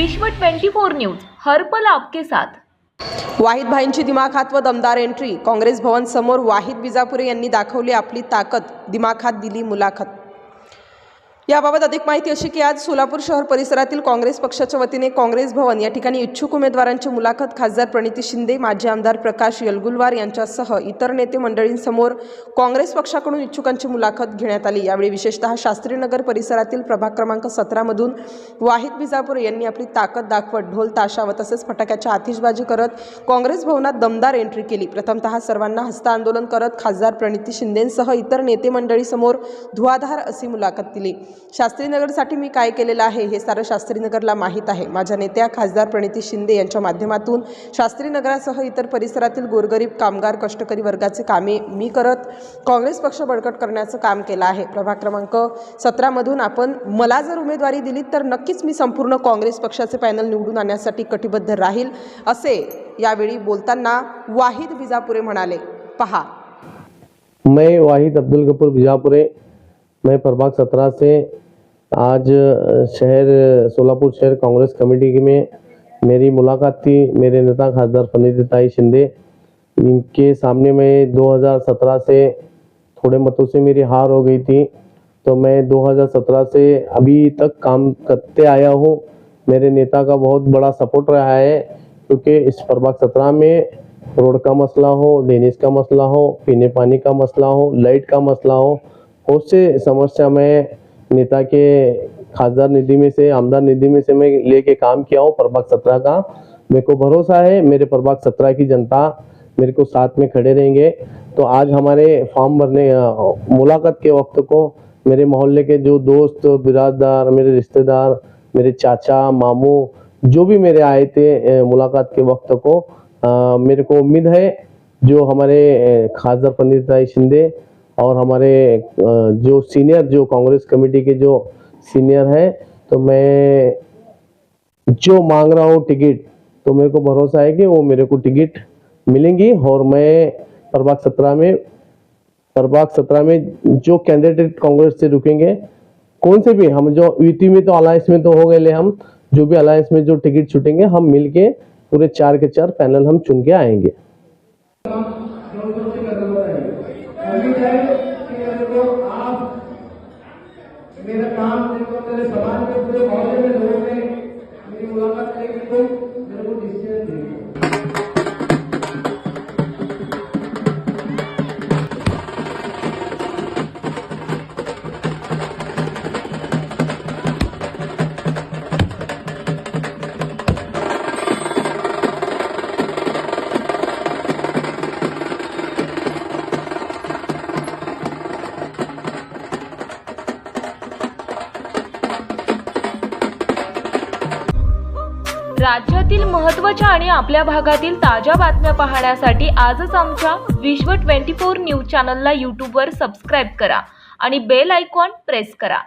विश्व 24 न्यूज हर पल आपके साथ। वाहिद भाईंची दिमाखात व दमदार एंट्री। काँग्रेस भवन समोर वाहिद विजापुरे यांनी दाखवली आपली ताकद, दिमाखात दिली मुलाखत। याबाबत अधिक माहिती अशी की आज सोलापूर शहर परिसरातील काँग्रेस पक्षाच्या वतीने काँग्रेस भवन या ठिकाणी इच्छुक उमेदवारांची मुलाखत खासदार प्रणिती शिंदे, माजी आमदार प्रकाश यलगुलवार यांच्यासह इतर नेते मंडळींसमोर काँग्रेस पक्षाकडून इच्छुकांची मुलाखत घेण्यात आली। यावेळी विशेषतः शास्त्रीनगर परिसरातील प्रभाग क्रमांक 17 मधून वाहिद विजापुरे यांनी आपली ताकद दाखवत ढोल ताशा व तसेच फटाक्याच्या आतिषबाजी करत काँग्रेस भवनात दमदार एंट्री केली। प्रथमतः सर्वांना हस्त आंदोलन करत खासदार प्रणिती शिंदेंसह इतर नेते मंडळीसमोर धुवाधार अशी मुलाखत दिली। शास्त्रीनगरसाठी मी काय केलेलं आहे हे सारं शास्त्रीनगरला माहीत आहे। माझ्या नेत्या खासदार प्रणिती शिंदे यांच्या माध्यमातून शास्त्रीनगरासह इतर परिसरातील गोरगरीब कामगार कष्टकरी वर्गाचे कामे मी करत काँग्रेस पक्ष बळकट करण्याचं काम केलं आहे। प्रभाग क्रमांक 17 मधून आपण मला जर उमेदवारी दिली तर नक्कीच मी संपूर्ण काँग्रेस पक्षाचे पॅनल निवडून आणण्यासाठी कटिबद्ध राहील असे यावेळी बोलताना वाहिद विजापुरे म्हणाले। पहा, मैं वाहिद अब्दुल गफूर विजापुरे, मैं प्रभाग 17 से आज शहर सोलापुर शहर कांग्रेस कमेटी में मेरी मुलाकात थी। मेरे नेता खासदार प्रणिती शिंदे, इनके सामने मैं 2017 से थोड़े मतों से मेरी हार हो गई थी, तो मैं 2017 से अभी तक काम करते आया हूँ। मेरे नेता का बहुत बड़ा सपोर्ट रहा है, क्योंकि इस प्रभाग 17 में रोड का मसला हो, ड्रेनेज का मसला हो, पीने पानी का मसला हो, लाइट का मसला हो, बहुत से समस्या में नेता के खासदार निधि में से, आमदार निधि में से मैं लेके काम किया हूँ प्रभाग 17 का। मेरे को भरोसा है मेरे प्रभाग 17 की जनता मेरे को साथ में खड़े रहेंगे। तो आज हमारे फॉर्म भरने मुलाकात के वक्त को मेरे मोहल्ले के जो दोस्त, बिराददार, मेरे रिश्तेदार, मेरे चाचा, मामू जो भी मेरे आए थे मुलाकात के वक्त को, मेरे को उम्मीद है जो हमारे खासदार प्रणिती शिंदे और हमारे जो सीनियर, जो कांग्रेस कमेटी के जो सीनियर हैं, तो मैं जो मांग रहा हूँ टिकट, तो मेरे को भरोसा है कि वो मेरे को टिकट मिलेंगी। और मैं प्रभाग 17 में जो कैंडिडेट कांग्रेस से रुकेंगे, कौन से भी, हम जो यूटी में तो अलायंस में तो हो गए, हम जो भी अलायंस में जो टिकट छूटेंगे, हम मिलके पूरे 4 के 4 पैनल हम चुन के आएंगे। मेरा काम देखो, मेरे समाज में पूरे मोहल्ले में लोगों ने मेरी मुलाकात करेगी तो मेरे को डिसीजन देंगे। राज्यातील महत्त्वाच्या आणि आपल्या भागातील ताज्या बातम्या पाहण्यासाठी आजच आमच्या विश्व 24 न्यूज चॅनलला यूट्यूबवर सबस्क्राईब करा आणि बेल आयकॉन प्रेस करा।